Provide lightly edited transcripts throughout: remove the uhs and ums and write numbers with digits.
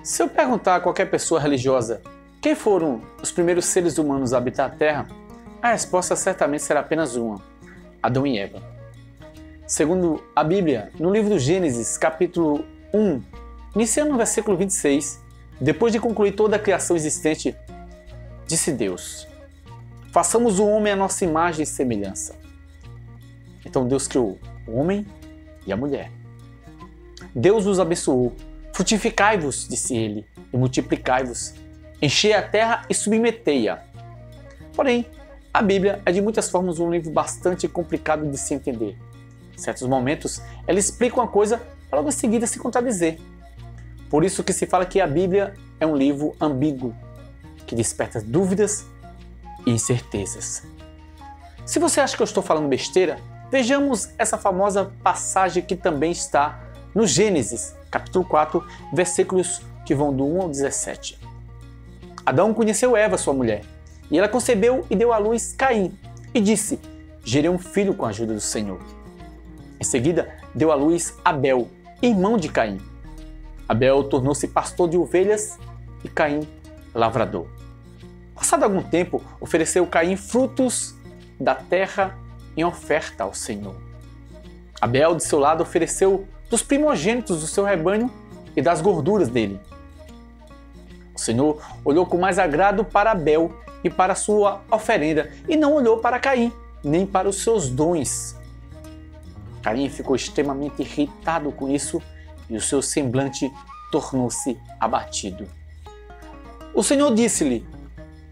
Se eu perguntar a qualquer pessoa religiosa quem foram os primeiros seres humanos a habitar a Terra, a resposta certamente será apenas uma: Adão e Eva. Segundo a Bíblia, no livro do Gênesis, capítulo 1, iniciando no versículo 26, depois de concluir toda a criação existente, disse Deus: façamos o homem à nossa imagem e semelhança. Então Deus criou o homem e a mulher. Deus os abençoou. Frutificai-vos, disse ele, e multiplicai-vos. Enchei a terra e submetei-a. Porém, a Bíblia é de muitas formas um livro bastante complicado de se entender. Em certos momentos, ela explica uma coisa para logo em seguida se contradizer. Por isso que se fala que a Bíblia é um livro ambíguo, que desperta dúvidas e incertezas. Se você acha que eu estou falando besteira, vejamos essa famosa passagem que também está no Gênesis, capítulo 4, versículos que vão do 1 ao 17. Adão conheceu Eva, sua mulher, e ela concebeu e deu à luz Caim, e disse: gerei um filho com a ajuda do Senhor. Em seguida, deu à luz Abel, irmão de Caim. Abel tornou-se pastor de ovelhas e Caim lavrador. Passado algum tempo, ofereceu Caim frutos da terra em oferta ao Senhor. Abel, de seu lado, ofereceu dos primogênitos do seu rebanho e das gorduras dele. O Senhor olhou com mais agrado para Abel e para a sua oferenda, e não olhou para Caim, nem para os seus dons. Caim ficou extremamente irritado com isso e o seu semblante tornou-se abatido. O Senhor disse-lhe: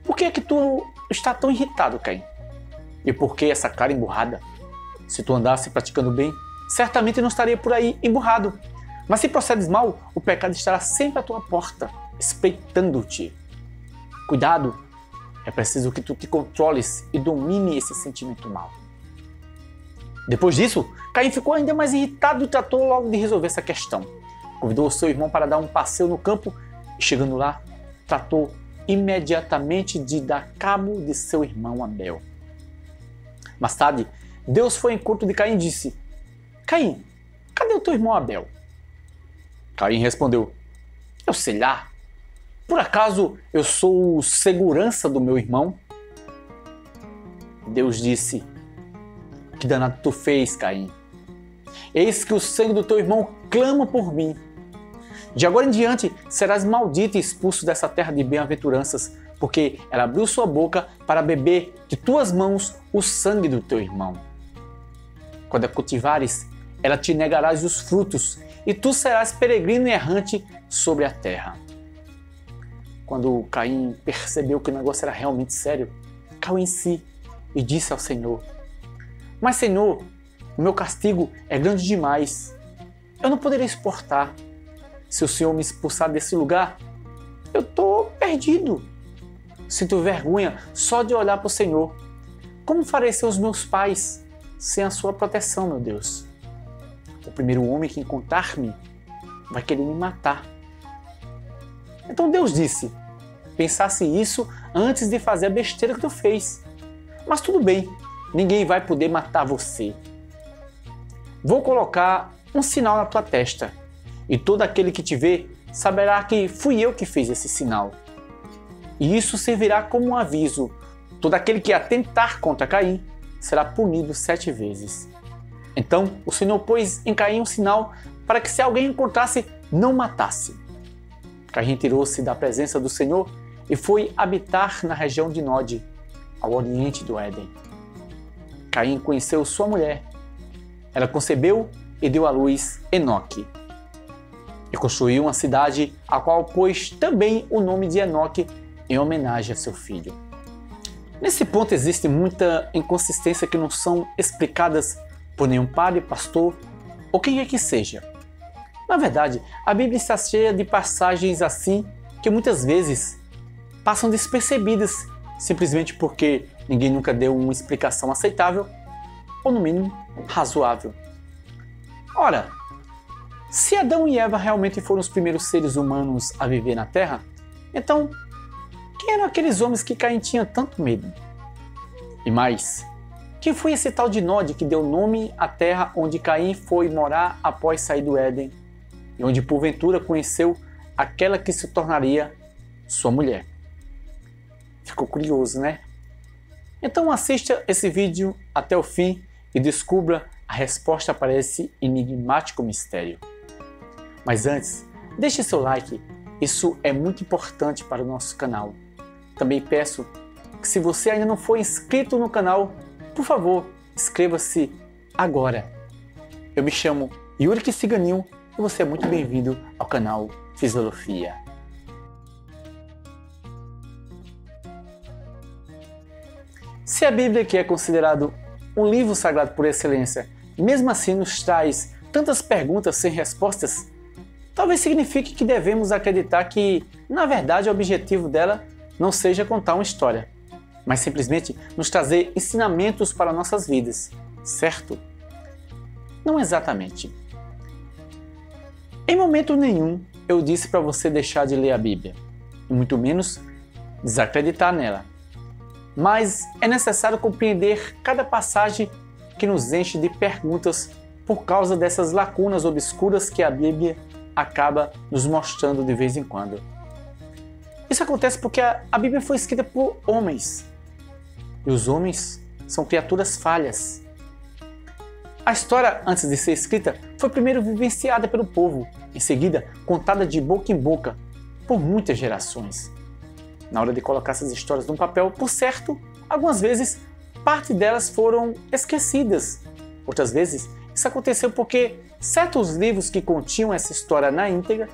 por que é que tu está tão irritado, Caim? E por que essa cara emburrada? Se tu andasse praticando bem, certamente não estaria por aí emburrado. Mas se procedes mal, o pecado estará sempre à tua porta, espreitando-te. Cuidado, é preciso que tu te controles e domine esse sentimento mau. Depois disso, Caim ficou ainda mais irritado e tratou logo de resolver essa questão. Convidou o seu irmão para dar um passeio no campo e, chegando lá, tratou imediatamente de dar cabo de seu irmão Abel. Mais tarde, Deus foi ao encontro de Caim e disse: Caim, cadê o teu irmão Abel? Caim respondeu: eu sei lá. Por acaso eu sou o segurança do meu irmão? Deus disse: que danado tu fez, Caim? Eis que o sangue do teu irmão clama por mim. De agora em diante serás maldito e expulso dessa terra de bem-aventuranças, porque ela abriu sua boca para beber de tuas mãos o sangue do teu irmão. Quando a cultivares, ela te negarás os frutos, e tu serás peregrino e errante sobre a terra. Quando Caim percebeu que o negócio era realmente sério, caiu em si e disse ao Senhor: mas Senhor, o meu castigo é grande demais. Eu não poderia suportar. Se o Senhor me expulsar desse lugar, eu estou perdido. Sinto vergonha só de olhar para o Senhor. Como farei sem os meus pais, sem a sua proteção, meu Deus? O primeiro homem que encontrar-me vai querer me matar. Então Deus disse: pensasse isso antes de fazer a besteira que tu fez. Mas tudo bem, ninguém vai poder matar você. Vou colocar um sinal na tua testa, e todo aquele que te vê saberá que fui eu que fiz esse sinal. E isso servirá como um aviso: todo aquele que atentar contra Caim será punido 7 vezes. Então o Senhor pôs em Caim um sinal para que, se alguém encontrasse, não matasse. Caim retirou-se da presença do Senhor e foi habitar na região de Nod, ao oriente do Éden. Caim conheceu sua mulher. Ela concebeu e deu à luz Enoque. E construiu uma cidade, a qual pôs também o nome de Enoque, em homenagem a seu filho. Nesse ponto existe muita inconsistência que não são explicadas por nenhum padre, pastor ou quem quer que seja. Na verdade, a Bíblia está cheia de passagens assim que muitas vezes passam despercebidas, simplesmente porque ninguém nunca deu uma explicação aceitável ou, no mínimo, razoável. Ora, se Adão e Eva realmente foram os primeiros seres humanos a viver na Terra, então quem eram aqueles homens que Caim tinha tanto medo? E mais, quem foi esse tal de Nod que deu nome à terra onde Caim foi morar após sair do Éden e onde porventura conheceu aquela que se tornaria sua mulher. Ficou curioso, né? Então assista esse vídeo até o fim e descubra a resposta para esse enigmático mistério. Mas antes, deixe seu like, isso é muito importante para o nosso canal. Também peço que, se você ainda não for inscrito no canal, por favor, inscreva-se agora. Eu me chamo Yuri Kissighaninho e você é muito bem-vindo ao canal Fisiologia. Se a Bíblia, que é considerado um livro sagrado por excelência, mesmo assim nos traz tantas perguntas sem respostas, talvez signifique que devemos acreditar que, na verdade, o objetivo dela não seja contar uma história, mas simplesmente nos trazer ensinamentos para nossas vidas, certo? Não exatamente. Em momento nenhum eu disse para você deixar de ler a Bíblia, e muito menos desacreditar nela. Mas é necessário compreender cada passagem que nos enche de perguntas por causa dessas lacunas obscuras que a Bíblia acaba nos mostrando de vez em quando. Isso acontece porque a Bíblia foi escrita por homens, e os homens são criaturas falhas. A história, antes de ser escrita, foi primeiro vivenciada pelo povo, em seguida contada de boca em boca por muitas gerações. Na hora de colocar essas histórias num papel, por certo, algumas vezes parte delas foram esquecidas. Outras vezes isso aconteceu porque certos livros que continham essa história na íntegra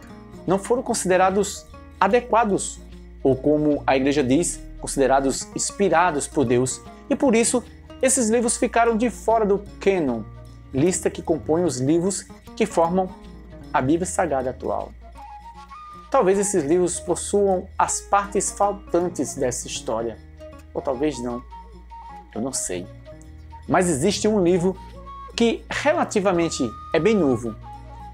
não foram considerados adequados, ou como a igreja diz, considerados inspirados por Deus, e por isso esses livros ficaram de fora do cânon, lista que compõe os livros que formam a Bíblia Sagrada atual. Talvez esses livros possuam as partes faltantes dessa história, ou talvez não, eu não sei. Mas existe um livro que relativamente é bem novo,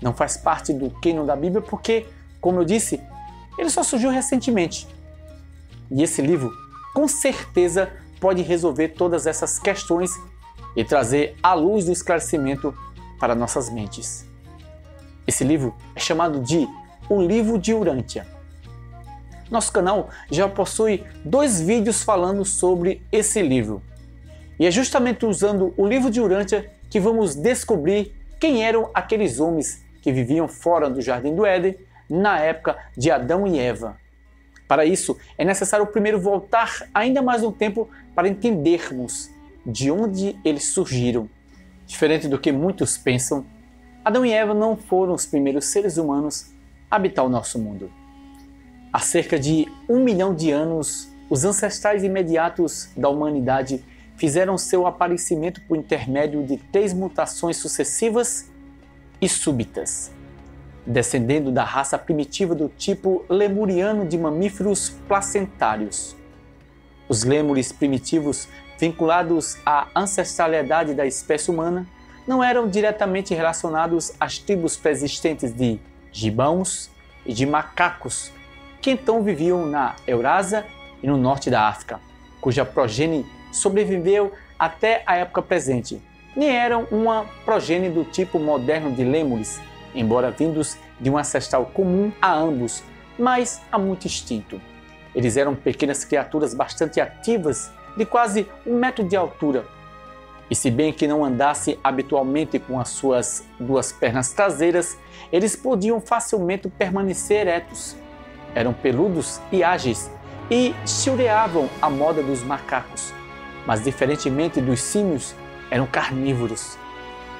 não faz parte do cânon da Bíblia porque, como eu disse, ele só surgiu recentemente. E esse livro, com certeza, pode resolver todas essas questões e trazer a luz do esclarecimento para nossas mentes. Esse livro é chamado de O Livro de Urântia. Nosso canal já possui 2 vídeos falando sobre esse livro. E é justamente usando o Livro de Urântia que vamos descobrir quem eram aqueles homens que viviam fora do Jardim do Éden na época de Adão e Eva. Para isso, é necessário primeiro voltar ainda mais no tempo para entendermos de onde eles surgiram. Diferente do que muitos pensam, Adão e Eva não foram os primeiros seres humanos a habitar o nosso mundo. Há cerca de 1 milhão de anos, os ancestrais imediatos da humanidade fizeram seu aparecimento por intermédio de 3 mutações sucessivas e súbitas, descendendo da raça primitiva do tipo lemuriano de mamíferos placentários. Os lêmures primitivos, vinculados à ancestralidade da espécie humana, não eram diretamente relacionados às tribos pré-existentes de gibãos e de macacos, que então viviam na Eurásia e no norte da África, cuja progenie sobreviveu até a época presente. Nem eram uma progenie do tipo moderno de lêmures, embora vindos de um ancestral comum a ambos, mas há muito extinto. Eles eram pequenas criaturas bastante ativas, de quase 1 metro de altura. E se bem que não andassem habitualmente com as suas 2 pernas traseiras, eles podiam facilmente permanecer eretos. Eram peludos e ágeis e chiureavam à moda dos macacos, mas diferentemente dos símios, eram carnívoros.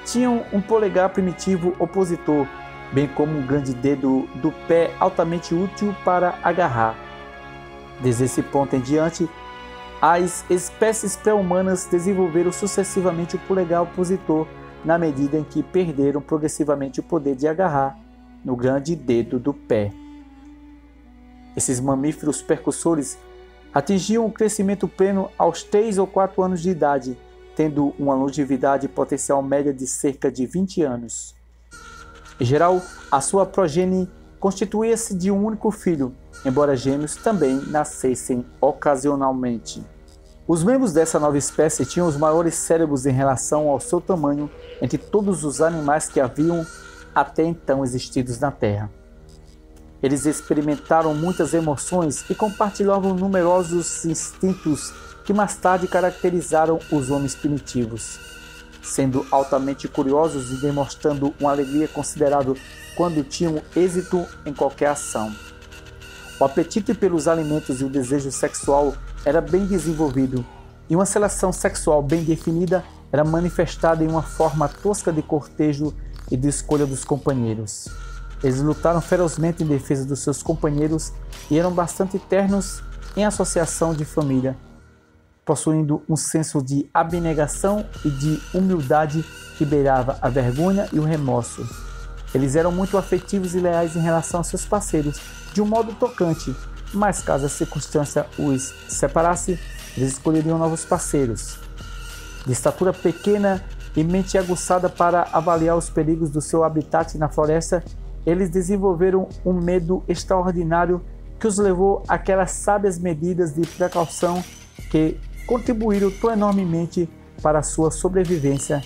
Tinham um polegar primitivo opositor, bem como um grande dedo do pé altamente útil para agarrar. Desde esse ponto em diante, as espécies pré-humanas desenvolveram sucessivamente o polegar opositor na medida em que perderam progressivamente o poder de agarrar no grande dedo do pé. Esses mamíferos percussores atingiam o crescimento pleno aos 3 ou 4 anos de idade, tendo uma longevidade potencial média de cerca de 20 anos. Em geral, a sua progenie constituía-se de um único filho, embora gêmeos também nascessem ocasionalmente. Os membros dessa nova espécie tinham os maiores cérebros em relação ao seu tamanho entre todos os animais que haviam até então existidos na Terra. Eles experimentaram muitas emoções e compartilhavam numerosos instintos que mais tarde caracterizaram os homens primitivos. Sendo altamente curiosos e demonstrando uma alegria considerável quando tinham êxito em qualquer ação. O apetite pelos alimentos e o desejo sexual era bem desenvolvido, e uma seleção sexual bem definida era manifestada em uma forma tosca de cortejo e de escolha dos companheiros. Eles lutaram ferozmente em defesa dos seus companheiros e eram bastante ternos em associação de família, possuindo um senso de abnegação e de humildade que beirava a vergonha e o remorso. Eles eram muito afetivos e leais em relação aos seus parceiros, de um modo tocante, mas caso a circunstância os separasse, eles escolheriam novos parceiros. De estatura pequena e mente aguçada para avaliar os perigos do seu habitat na floresta, eles desenvolveram um medo extraordinário que os levou àquelas sábias medidas de precaução que contribuíram tão enormemente para a sua sobrevivência,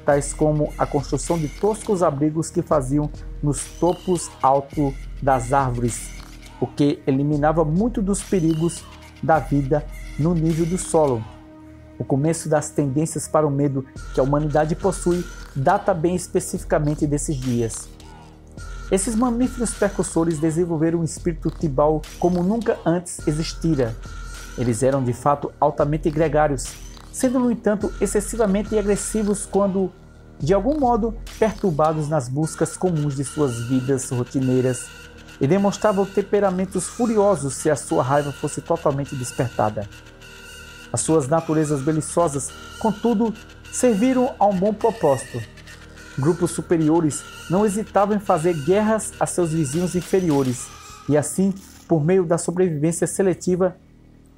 tais como a construção de toscos abrigos que faziam nos topos altos das árvores, o que eliminava muito dos perigos da vida no nível do solo. O começo das tendências para o medo que a humanidade possui data bem especificamente desses dias. Esses mamíferos precursores desenvolveram um espírito tribal como nunca antes existira. Eles eram de fato altamente gregários, sendo no entanto excessivamente agressivos quando, de algum modo, perturbados nas buscas comuns de suas vidas rotineiras, e demonstravam temperamentos furiosos se a sua raiva fosse totalmente despertada. As suas naturezas beliçosas, contudo, serviram a um bom propósito. Grupos superiores não hesitavam em fazer guerras a seus vizinhos inferiores, e assim, por meio da sobrevivência seletiva,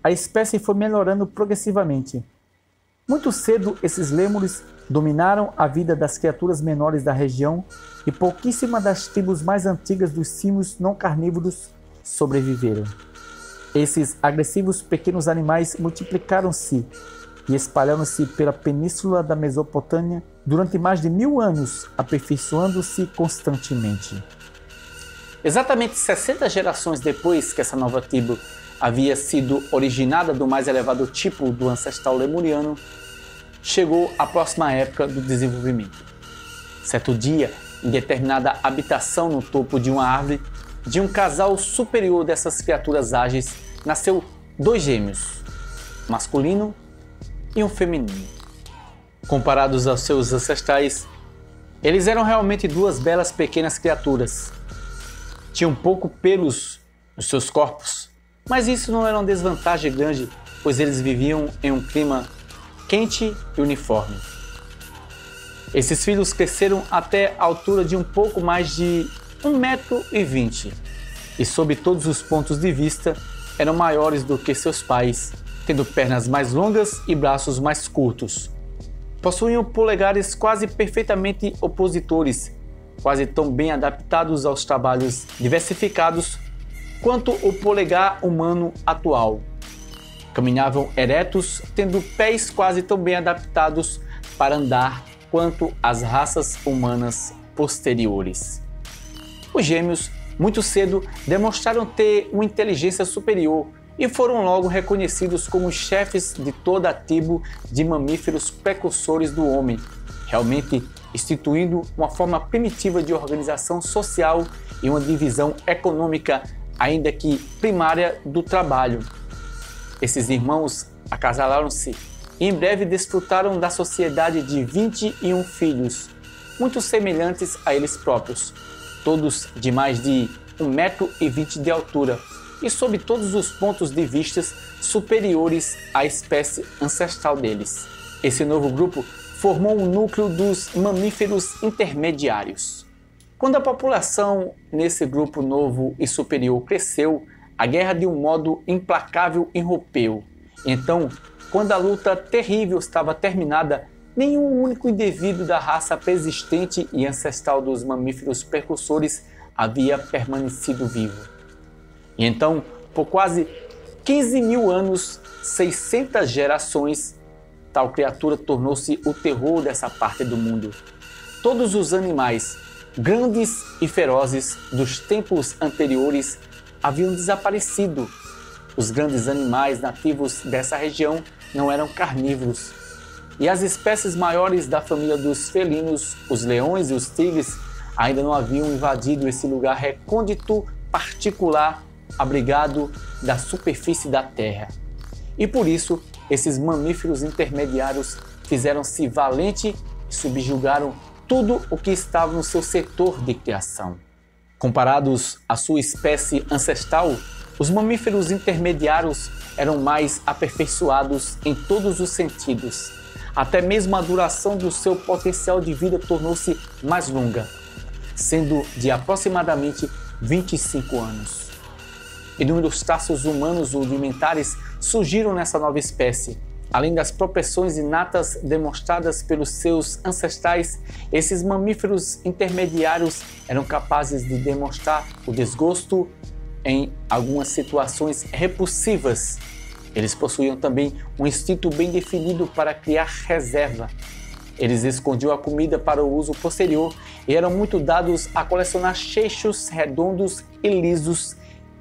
a espécie foi melhorando progressivamente. Muito cedo, esses lêmures dominaram a vida das criaturas menores da região e pouquíssimas das tribos mais antigas dos símios não carnívoros sobreviveram. Esses agressivos pequenos animais multiplicaram-se e espalharam-se pela península da Mesopotâmia durante mais de 1000 anos, aperfeiçoando-se constantemente. Exatamente 60 gerações depois que essa nova tribo havia sido originada do mais elevado tipo do ancestral lemuriano, chegou a próxima época do desenvolvimento. Certo dia, em determinada habitação no topo de uma árvore, de um casal superior dessas criaturas ágeis, nasceu 2 gêmeos, um masculino e um feminino. Comparados aos seus ancestrais, eles eram realmente 2 belas pequenas criaturas. Tinham pouco pelos nos seus corpos, mas isso não era uma desvantagem grande, pois eles viviam em um clima quente e uniforme. Esses filhos cresceram até a altura de um pouco mais de 1,20 m e, sob todos os pontos de vista, eram maiores do que seus pais, tendo pernas mais longas e braços mais curtos. Possuíam polegares quase perfeitamente opositores, quase tão bem adaptados aos trabalhos diversificados quanto o polegar humano atual. Caminhavam eretos, tendo pés quase tão bem adaptados para andar quanto as raças humanas posteriores. Os gêmeos, muito cedo, demonstraram ter uma inteligência superior e foram logo reconhecidos como chefes de toda a tribo de mamíferos precursores do homem, realmente instituindo uma forma primitiva de organização social e uma divisão econômica, ainda que primária, do trabalho. Esses irmãos acasalaram-se e em breve desfrutaram da sociedade de 21 filhos, muito semelhantes a eles próprios, todos de mais de 1,20 m de altura e sob todos os pontos de vista superiores à espécie ancestral deles. Esse novo grupo formou o núcleo dos mamíferos intermediários. Quando a população nesse grupo novo e superior cresceu, a guerra de um modo implacável irrompeu. Então, quando a luta terrível estava terminada, nenhum único indivíduo da raça persistente e ancestral dos mamíferos precursores havia permanecido vivo. E então, por quase 15.000 anos, 600 gerações, tal criatura tornou-se o terror dessa parte do mundo. Todos os animais, grandes e ferozes dos tempos anteriores haviam desaparecido. Os grandes animais nativos dessa região não eram carnívoros, e as espécies maiores da família dos felinos, os leões e os tigres, ainda não haviam invadido esse lugar recôndito particular, abrigado da superfície da terra. E por isso, esses mamíferos intermediários fizeram-se valente e subjugaram tudo o que estava no seu setor de criação. Comparados à sua espécie ancestral, os mamíferos intermediários eram mais aperfeiçoados em todos os sentidos. Até mesmo a duração do seu potencial de vida tornou-se mais longa, sendo de aproximadamente 25 anos. Inúmeros traços humanos rudimentares surgiram nessa nova espécie. Além das propensões inatas demonstradas pelos seus ancestrais, esses mamíferos intermediários eram capazes de demonstrar o desgosto em algumas situações repulsivas. Eles possuíam também um instinto bem definido para criar reserva. Eles escondiam a comida para o uso posterior e eram muito dados a colecionar cheixos redondos e lisos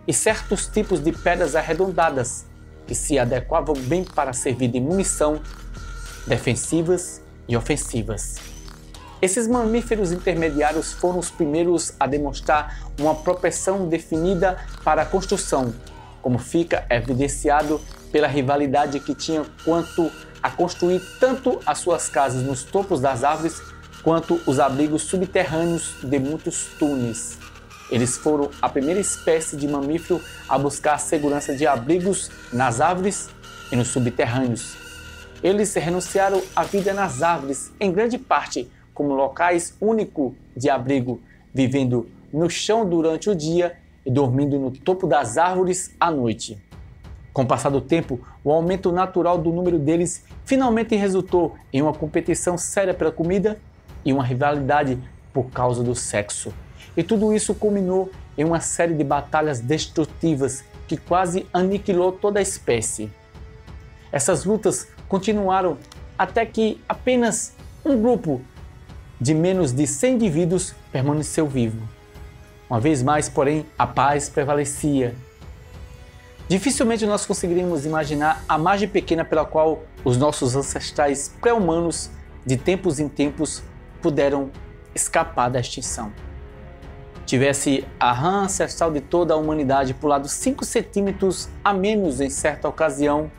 e certos tipos de pedras arredondadas, que se adequavam bem para servir de munição, defensivas e ofensivas. Esses mamíferos intermediários foram os primeiros a demonstrar uma propensão definida para a construção, como fica evidenciado pela rivalidade que tinham quanto a construir tanto as suas casas nos topos das árvores, quanto os abrigos subterrâneos de muitos túneis. Eles foram a primeira espécie de mamífero a buscar a segurança de abrigos nas árvores e nos subterrâneos. Eles renunciaram à vida nas árvores, em grande parte como locais únicos de abrigo, vivendo no chão durante o dia e dormindo no topo das árvores à noite. Com o passar do tempo, o aumento natural do número deles finalmente resultou em uma competição séria pela comida e uma rivalidade por causa do sexo. E tudo isso culminou em uma série de batalhas destrutivas que quase aniquilou toda a espécie. Essas lutas continuaram até que apenas um grupo de menos de 100 indivíduos permaneceu vivo. Uma vez mais, porém, a paz prevalecia. Dificilmente nós conseguiríamos imaginar a margem pequena pela qual os nossos ancestrais pré-humanos, de tempos em tempos, puderam escapar da extinção. Tivesse a rã ancestral de toda a humanidade pulado 5 centímetros a menos em certa ocasião,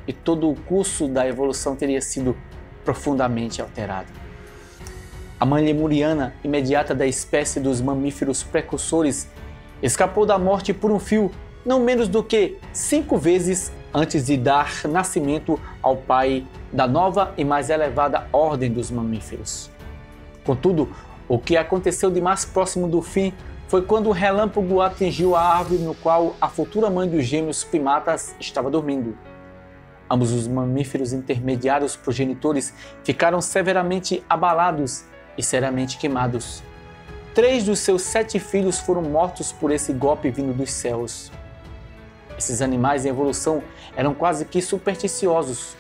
e todo o curso da evolução teria sido profundamente alterado. A mãe lemuriana imediata da espécie dos mamíferos precursores escapou da morte por um fio não menos do que 5 vezes antes de dar nascimento ao pai da nova e mais elevada ordem dos mamíferos. Contudo, o que aconteceu de mais próximo do fim foi quando o relâmpago atingiu a árvore no qual a futura mãe dos gêmeos primatas estava dormindo. Ambos os mamíferos intermediários progenitores ficaram severamente abalados e seriamente queimados. 3 dos seus 7 filhos foram mortos por esse golpe vindo dos céus. Esses animais em evolução eram quase que supersticiosos.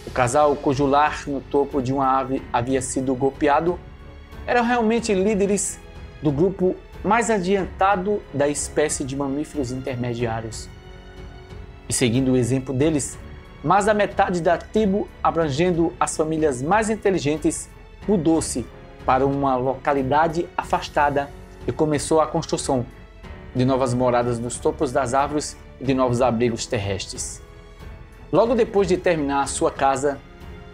O casal cujo lar no topo de uma árvore havia sido golpeado eram realmente líderes do grupo mais adiantado da espécie de mamíferos intermediários. E seguindo o exemplo deles, mais da metade da tribo, abrangendo as famílias mais inteligentes, mudou-se para uma localidade afastada e começou a construção de novas moradas nos topos das árvores e de novos abrigos terrestres. Logo depois de terminar a sua casa,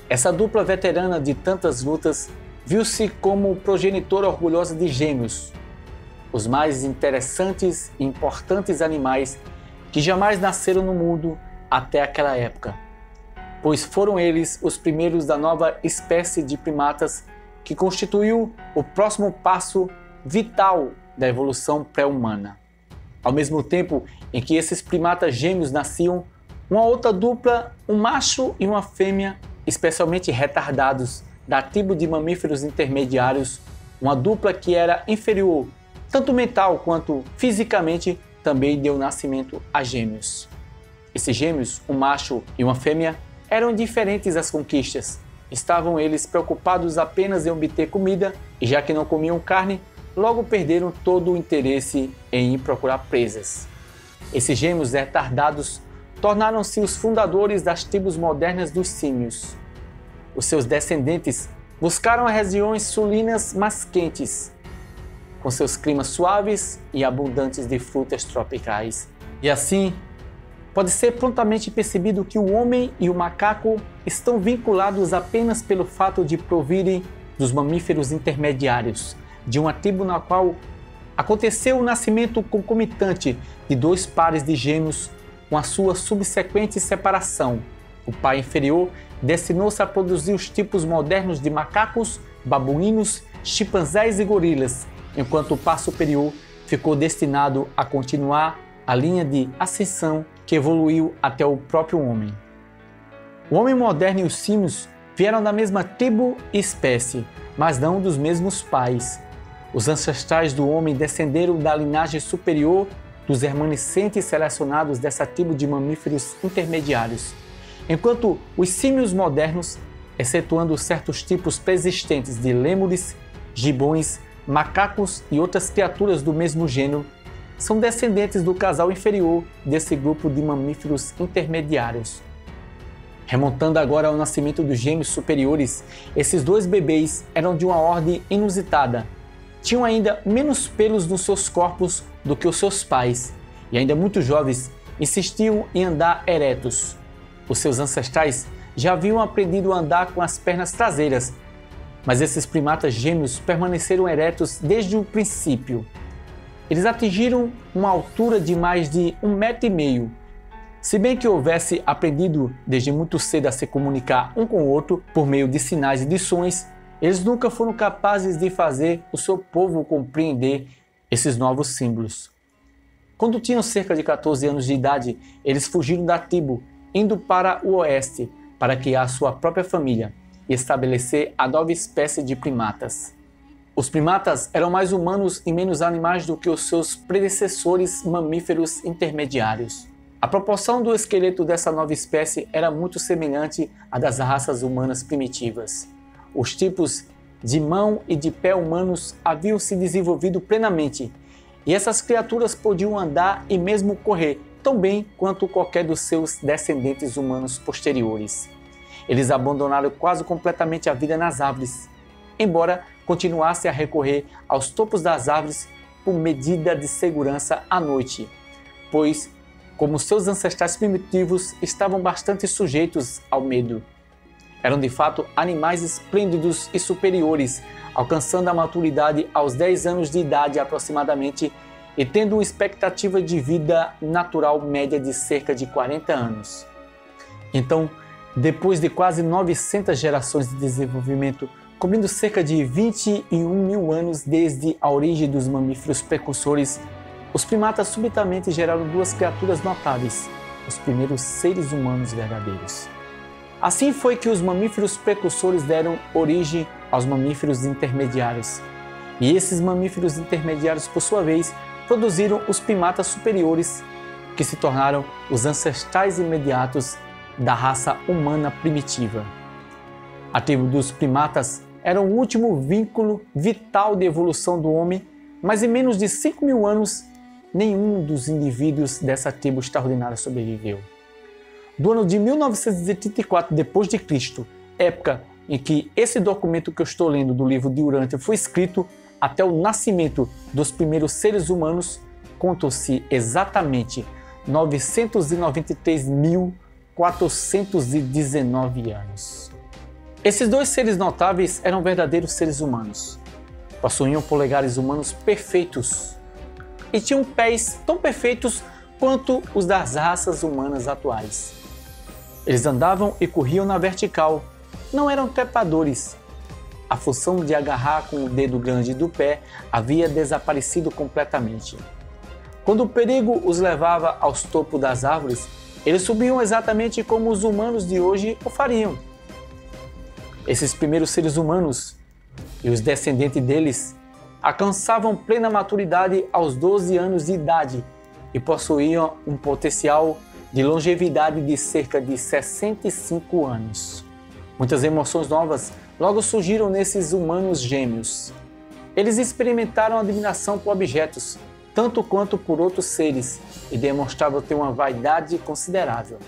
essa dupla veterana de tantas lutas viu-se como progenitora orgulhosa de gêmeos, os mais interessantes e importantes animais que jamais nasceram no mundo até aquela época, pois foram eles os primeiros da nova espécie de primatas que constituiu o próximo passo vital da evolução pré-humana. Ao mesmo tempo em que esses primatas gêmeos nasciam, uma outra dupla, um macho e uma fêmea, especialmente retardados, da tribo de mamíferos intermediários, uma dupla que era inferior, tanto mental quanto fisicamente, também deu nascimento a gêmeos. Esses gêmeos, um macho e uma fêmea, eram indiferentes às conquistas, estavam eles preocupados apenas em obter comida, e já que não comiam carne, logo perderam todo o interesse em ir procurar presas. Esses gêmeos retardados tornaram-se os fundadores das tribos modernas dos símios. Os seus descendentes buscaram as regiões sulinas mais quentes, com seus climas suaves e abundantes de frutas tropicais. E assim, pode ser prontamente percebido que o homem e o macaco estão vinculados apenas pelo fato de provirem dos mamíferos intermediários, de uma tribo na qual aconteceu o nascimento concomitante de dois pares de gêmeos com a sua subsequente separação. O pai inferior destinou-se a produzir os tipos modernos de macacos, babuínos, chimpanzés e gorilas, enquanto o par superior ficou destinado a continuar a linha de ascensão que evoluiu até o próprio homem. O homem moderno e os símios vieram da mesma tribo e espécie, mas não dos mesmos pais. Os ancestrais do homem descenderam da linhagem superior dos remanescentes selecionados dessa tribo de mamíferos intermediários, enquanto os símios modernos, excetuando certos tipos persistentes de lêmures, gibões, macacos e outras criaturas do mesmo gênero, são descendentes do casal inferior desse grupo de mamíferos intermediários. Remontando agora ao nascimento dos gêmeos superiores, esses dois bebês eram de uma ordem inusitada. Tinham ainda menos pelos nos seus corpos do que os seus pais, e ainda muito jovens insistiam em andar eretos. Os seus ancestrais já haviam aprendido a andar com as pernas traseiras, mas esses primatas gêmeos permaneceram eretos desde o princípio. Eles atingiram uma altura de mais de 1,5 m. Se bem que houvesse aprendido desde muito cedo a se comunicar um com o outro por meio de sinais e de sons, eles nunca foram capazes de fazer o seu povo compreender esses novos símbolos. Quando tinham cerca de 14 anos de idade, eles fugiram da tribo, indo para o oeste, para criar sua própria família e estabelecer a nova espécie de primatas. Os primatas eram mais humanos e menos animais do que os seus predecessores mamíferos intermediários. A proporção do esqueleto dessa nova espécie era muito semelhante à das raças humanas primitivas. Os tipos de mão e de pé humanos haviam se desenvolvido plenamente, e essas criaturas podiam andar e mesmo correr tão bem quanto qualquer dos seus descendentes humanos posteriores. Eles abandonaram quase completamente a vida nas árvores, embora continuassem a recorrer aos topos das árvores por medida de segurança à noite, pois, como seus ancestrais primitivos, estavam bastante sujeitos ao medo. Eram de fato animais esplêndidos e superiores, alcançando a maturidade aos 10 anos de idade aproximadamente e tendo uma expectativa de vida natural média de cerca de 40 anos. Então, depois de quase 900 gerações de desenvolvimento, cobrindo cerca de 21.000 anos desde a origem dos mamíferos precursores, os primatas subitamente geraram duas criaturas notáveis, os primeiros seres humanos verdadeiros. Assim foi que os mamíferos precursores deram origem aos mamíferos intermediários. E esses mamíferos intermediários, por sua vez, produziram os primatas superiores, que se tornaram os ancestrais imediatos da raça humana primitiva. A tribo dos primatas era o último vínculo vital de evolução do homem, mas em menos de 5.000 anos, nenhum dos indivíduos dessa tribo extraordinária sobreviveu. Do ano de 1934 d.C., época em que esse documento que eu estou lendo do livro de Urântia foi escrito, até o nascimento dos primeiros seres humanos, contam-se exatamente 993.419 anos. Esses dois seres notáveis eram verdadeiros seres humanos. Possuíam polegares humanos perfeitos e tinham pés tão perfeitos quanto os das raças humanas atuais. Eles andavam e corriam na vertical, não eram trepadores. A função de agarrar com o dedo grande do pé havia desaparecido completamente. Quando o perigo os levava aos topos das árvores, eles subiam exatamente como os humanos de hoje o fariam. Esses primeiros seres humanos e os descendentes deles alcançavam plena maturidade aos 12 anos de idade e possuíam um potencial de longevidade de cerca de 65 anos. Muitas emoções novas logo surgiram nesses humanos gêmeos. Eles experimentaram admiração por objetos, tanto quanto por outros seres, e demonstravam ter uma vaidade considerável.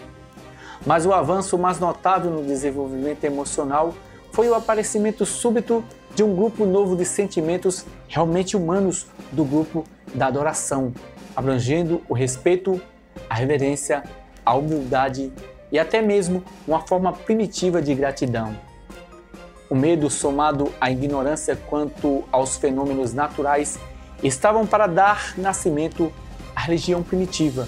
Mas o avanço mais notável no desenvolvimento emocional foi o aparecimento súbito de um grupo novo de sentimentos realmente humanos, do grupo da adoração, abrangendo o respeito, a reverência, a humildade e até mesmo uma forma primitiva de gratidão. O medo, somado à ignorância quanto aos fenômenos naturais, estavam para dar nascimento à religião primitiva.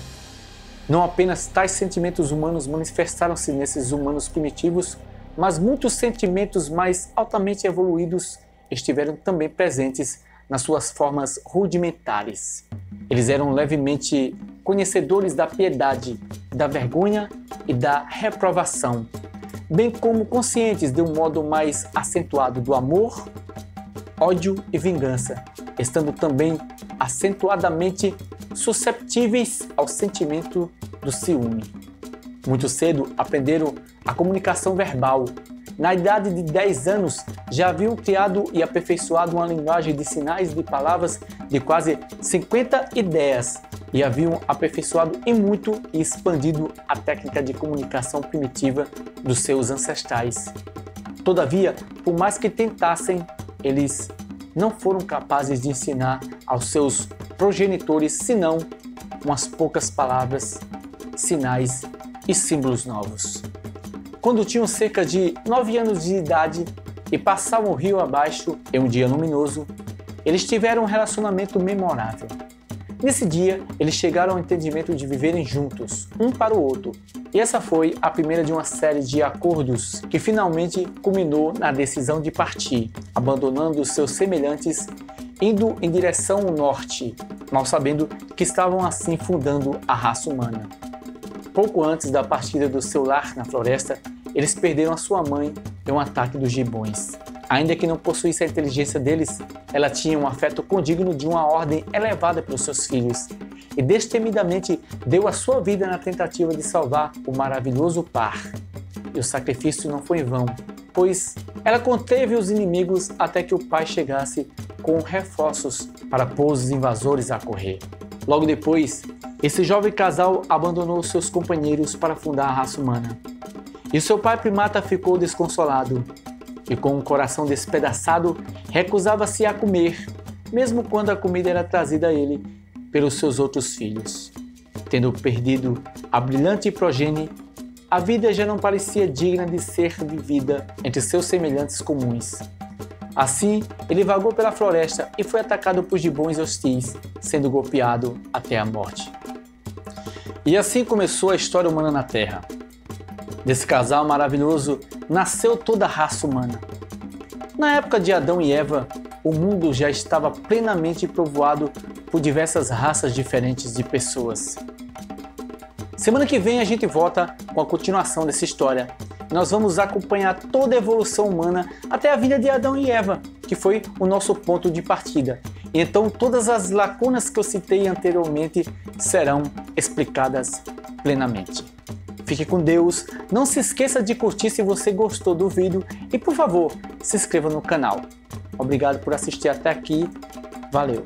Não apenas tais sentimentos humanos manifestaram-se nesses humanos primitivos, mas muitos sentimentos mais altamente evoluídos estiveram também presentes nas suas formas rudimentares. Eles eram levemente conhecedores da piedade, da vergonha e da reprovação, bem como conscientes de um modo mais acentuado do amor, ódio e vingança, estando também acentuadamente susceptíveis ao sentimento do ciúme. Muito cedo aprenderam a comunicação verbal. Na idade de 10 anos, já haviam criado e aperfeiçoado uma linguagem de sinais e de palavras de quase 50 ideias e haviam aperfeiçoado em muito e expandido a técnica de comunicação primitiva dos seus ancestrais. Todavia, por mais que tentassem, eles não foram capazes de ensinar aos seus progenitores senão umas poucas palavras, sinais e símbolos novos. Quando tinham cerca de 9 anos de idade e passavam o rio abaixo em um dia luminoso, eles tiveram um relacionamento memorável. Nesse dia, eles chegaram ao entendimento de viverem juntos, um para o outro, e essa foi a primeira de uma série de acordos que finalmente culminou na decisão de partir, abandonando os seus semelhantes, indo em direção ao norte, mal sabendo que estavam assim fundando a raça humana. Pouco antes da partida do seu lar na floresta, eles perderam a sua mãe em um ataque dos gibões. Ainda que não possuísse a inteligência deles, ela tinha um afeto condigno de uma ordem elevada pelos seus filhos e destemidamente deu a sua vida na tentativa de salvar o maravilhoso par. E o sacrifício não foi em vão, pois ela conteve os inimigos até que o pai chegasse com reforços para pôr os invasores a correr. Logo depois, esse jovem casal abandonou seus companheiros para fundar a raça humana. E seu pai primata ficou desconsolado e, com o coração despedaçado, recusava-se a comer, mesmo quando a comida era trazida a ele pelos seus outros filhos. Tendo perdido a brilhante progenie, a vida já não parecia digna de ser vivida entre seus semelhantes comuns. Assim, ele vagou pela floresta e foi atacado por gibões hostis, sendo golpeado até a morte. E assim começou a história humana na Terra. Desse casal maravilhoso nasceu toda a raça humana. Na época de Adão e Eva, o mundo já estava plenamente povoado por diversas raças diferentes de pessoas. Semana que vem a gente volta com a continuação dessa história. Nós vamos acompanhar toda a evolução humana até a vinda de Adão e Eva, que foi o nosso ponto de partida. E então todas as lacunas que eu citei anteriormente serão explicadas plenamente. Fique com Deus, não se esqueça de curtir se você gostou do vídeo e, por favor, se inscreva no canal. Obrigado por assistir até aqui, valeu!